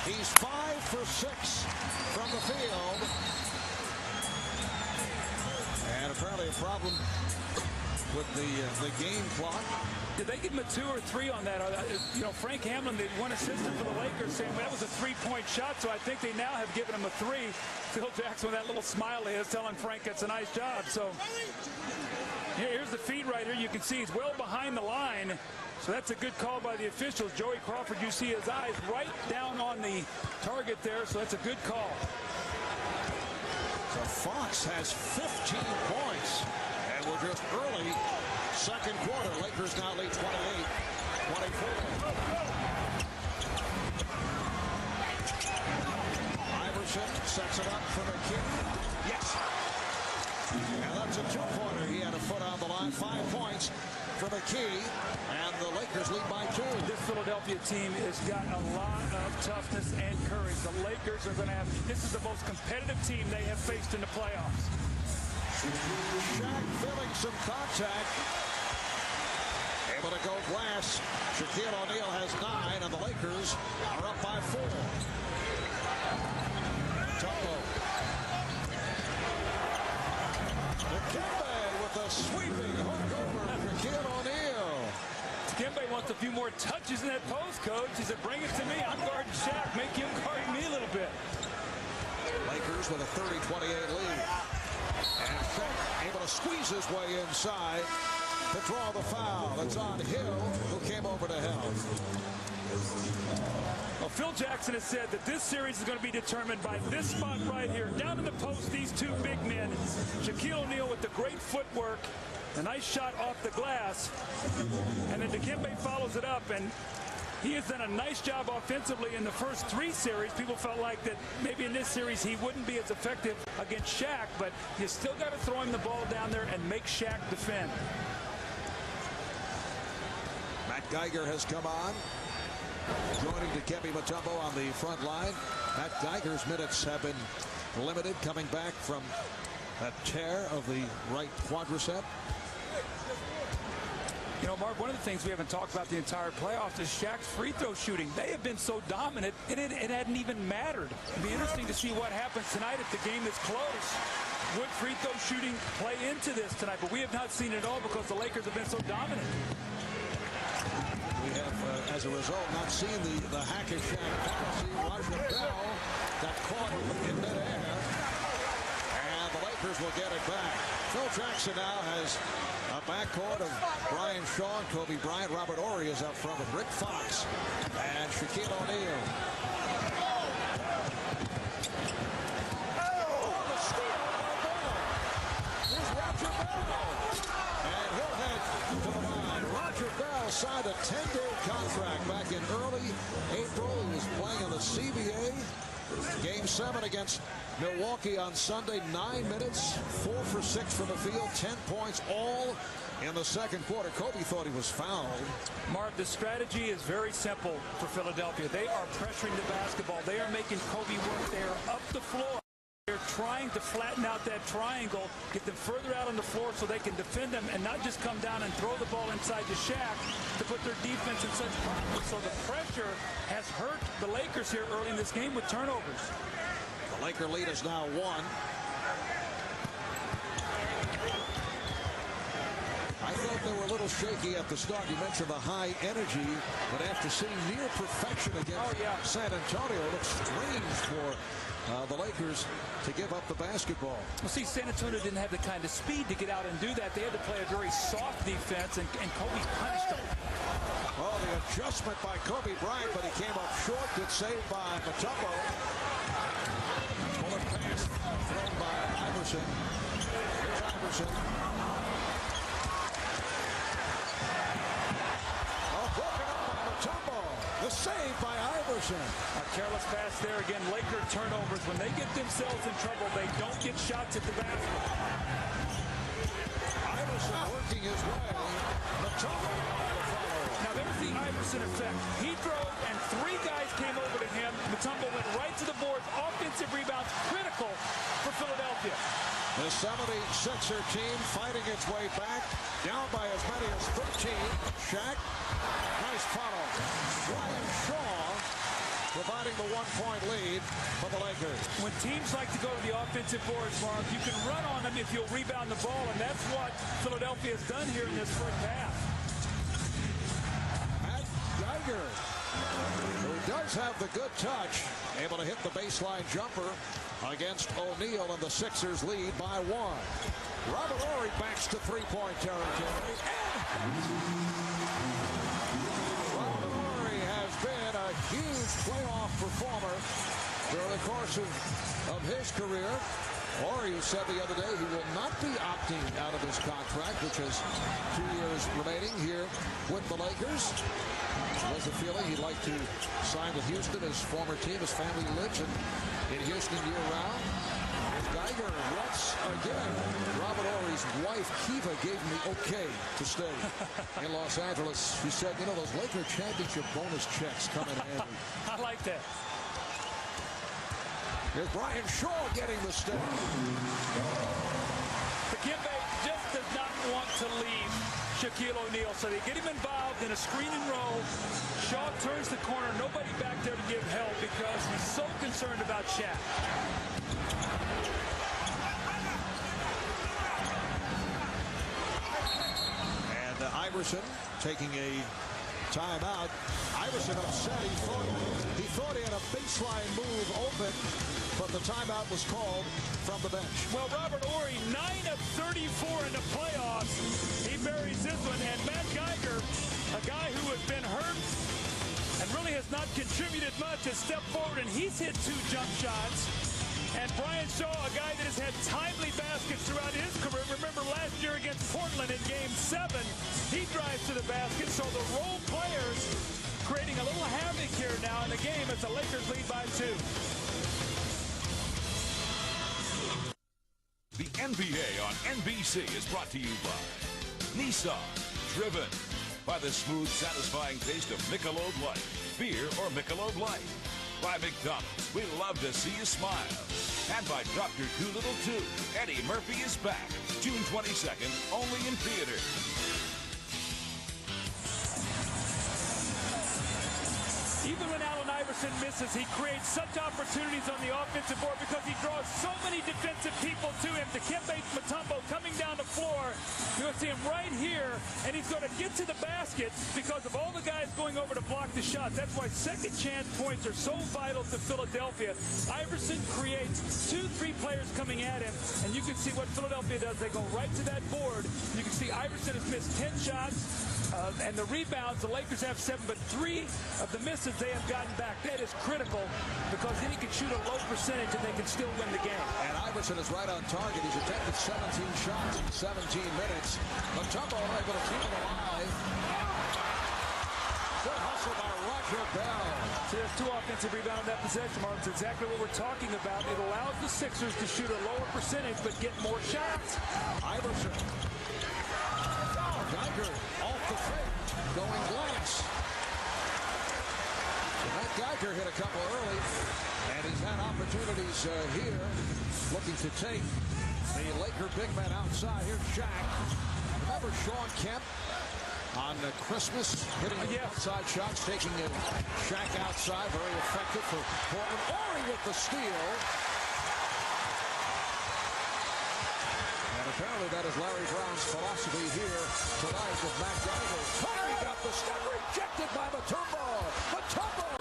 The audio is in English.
He's 5 for 6 from the field. And apparently a problem with the game clock. Did they give him a 2 or 3 on that? You know, Frank Hamlin, the one assistant for the Lakers, saying that was a 3-point shot, so I think they now have given him a 3. Phil Jackson with that little smile of his telling Frank it's a nice job. So here's the feed right here. You can see he's well behind the line. So that's a good call by the officials. Joey Crawford, you see his eyes right down on the target there, so that's a good call. So Fox has 15 points, and we're just early second quarter. Lakers now lead 28-24. Iverson sets it up for the kid. Yes. And that's a two-pointer. He had a foot on the line. 5 points for the key, and the Lakers lead by 2. This Philadelphia team has got a lot of toughness and courage. The Lakers are going to have, this is the most competitive team they have faced in the playoffs. Shaq feeling some contact. Able to go glass. Shaquille O'Neal has 9, and the Lakers are up by 4. Tumbo. Dikembe with a sweeping hook over Shaquille O'Neal. Dikembe wants a few more touches in that post, coach. He said, bring it to me. I'm guarding Shaq. Make him guard me a little bit. Lakers with a 30-28 lead. And Shaq able to squeeze his way inside to draw the foul. It's on Hill, who came over to help. Well, Phil Jackson has said that this series is going to be determined by this spot right here. Down in the post, these two big men. Shaquille O'Neal with the great footwork. A nice shot off the glass. And then Dikembe follows it up, and he has done a nice job offensively in the first 3 series. People felt like that maybe in this series he wouldn't be as effective against Shaq, but you still got to throw him the ball down there and make Shaq defend. Matt Geiger has come on, joining Dikembe Mutombo on the front line. Matt Geiger's minutes have been limited, coming back from that tear of the right quadricep. You know, Mark, one of the things we haven't talked about the entire playoffs is Shaq's free throw shooting. They have been so dominant, and it hadn't even mattered. It'll be interesting to see what happens tonight if the game is close. Would free throw shooting play into this tonight? But we have not seen it all because the Lakers have been so dominant. We have, as a result, not seen the hackish Shaq policy. Raja Bell got caught in midair, and the Lakers will get it back. Phil Jackson now has a backcourt of Brian Shaw, Kobe Bryant. Robert Horry is up front with Rick Fox and Shaquille O'Neal. Oh, the steal by Bell. Here's Roger Bell. And he'll head to the line. Roger Bell signed a 10-day contract back in early April. He was playing in the CBA. Game 7 against Milwaukee on Sunday, 9 minutes, 4 for 6 from the field, 10 points, all in the second quarter. Kobe thought he was fouled. Mark, the strategy is very simple for Philadelphia. They are pressuring the basketball. They are making Kobe work there up the floor. They're trying to flatten out that triangle, get them further out on the floor so they can defend them and not just come down and throw the ball inside to Shaq to put their defense in such problems. So the pressure has hurt the Lakers here early in this game with turnovers. The Laker lead is now 1. I thought they were a little shaky at the start. You mentioned the high energy, but after seeing near perfection against San Antonio, it looks strange for the Lakers to give up the basketball. Well, see, San Antonio didn't have the kind of speed to get out and do that. They had to play a very soft defense, and Kobe punished them. Oh, the adjustment by Kobe Bryant, but he came up short. Good save by Mutombo. Bullet pass thrown by Iverson. Here's Iverson. Oh, broken up by Mutombo. The save by Iverson. A careless pass there again. Laker turnovers. When they get themselves in trouble, they don't get shots at the basket. Iverson working his way. Mutombo on the follow. Now there's the Iverson effect. He drove and 3 guys came over to him. Mutombo went right to the boards. Offensive rebounds critical for Philadelphia. The 76er team fighting its way back, down by as many as 13. Shaq, nice follow. Brian Shaw providing the one-point lead for the Lakers. When teams like to go to the offensive boards, Mark, you can run on them if you'll rebound the ball, and that's what Philadelphia has done here in this first half. Matt Geiger, who does have the good touch, able to hit the baseline jumper against O'Neal, and the Sixers lead by 1. Robert Horry backs to three-point territory. Robert Horry has been a huge playoff performer during the course of his career. Horry said the other day he will not be opting out of his contract, which has 2 years remaining here with the Lakers. He has a feeling he'd like to sign with Houston, his former team. His family lives in Houston year-round. Geiger once again. Robert Horry's wife, Kiva, gave him the okay to stay in Los Angeles. She said, you know, those Laker championship bonus checks come in handy. I like that. Here's Brian Shaw getting the stay. Dikembe just does not want to leave Shaquille O'Neal, so they get him involved in a screen and roll. Shaw turns the corner, nobody back there to give help because he's so concerned about Shaq. And Iverson taking a timeout. Iverson upset. He thought he had a baseline move open, but the timeout was called from the bench. Well, Robert Horry, 9 of 34 in the playoffs. He buries this one, and Matt Geiger, a guy who has been hurt and really has not contributed much, has stepped forward, and he's hit 2 jump shots. And Brian Shaw, a guy that has had timely baskets throughout his career. Remember last year against Portland in Game 7, he drives to the basket. So the role players creating a little havoc here now in the game as the Lakers lead by 2. The NBA on NBC is brought to you by Nissan, driven by the smooth, satisfying taste of Michelob Light, beer or Michelob Light. By McDonald's, we love to see you smile. And by Dr. Doolittle 2, Eddie Murphy is back, June 22nd, only in theaters. Even when Allen Iverson misses, he creates such opportunities on the offensive board because he draws so many defensive people to him. Dikembe Mutombo coming down the floor. You're going to see him right here, and he's going to get to the basket because of all the guys going over to block the shots. That's why second chance points are so vital to Philadelphia. Iverson creates 2-3 players coming at him, and you can see what Philadelphia does. They go right to that board. You can see Iverson has missed 10 shots. And the rebounds, the Lakers have 7, but 3 of the misses they have gotten back. That is critical because then he can shoot a low percentage and they can still win the game. And Iverson is right on target. He's attempted 17 shots in 17 minutes. Mutombo able to keep him alive. Good hustle by Roger Bell. So there's 2 offensive rebounds on that possession, Mark. It's exactly what we're talking about. It allows the Sixers to shoot a lower percentage but get more shots. Iverson. Geiger off the fake, going glass. So Matt Geiger hit a couple early, and he's had opportunities here, looking to take the Laker big man outside. Here's Shaq. Remember Sean Kemp on Christmas, hitting the outside shots, taking Shaq outside, very effective for Portland. Horry with the steal. Apparently that is Larry Brown's philosophy here tonight with Matt Geiger. Horry got the step rejected by Mutombo. Mutombo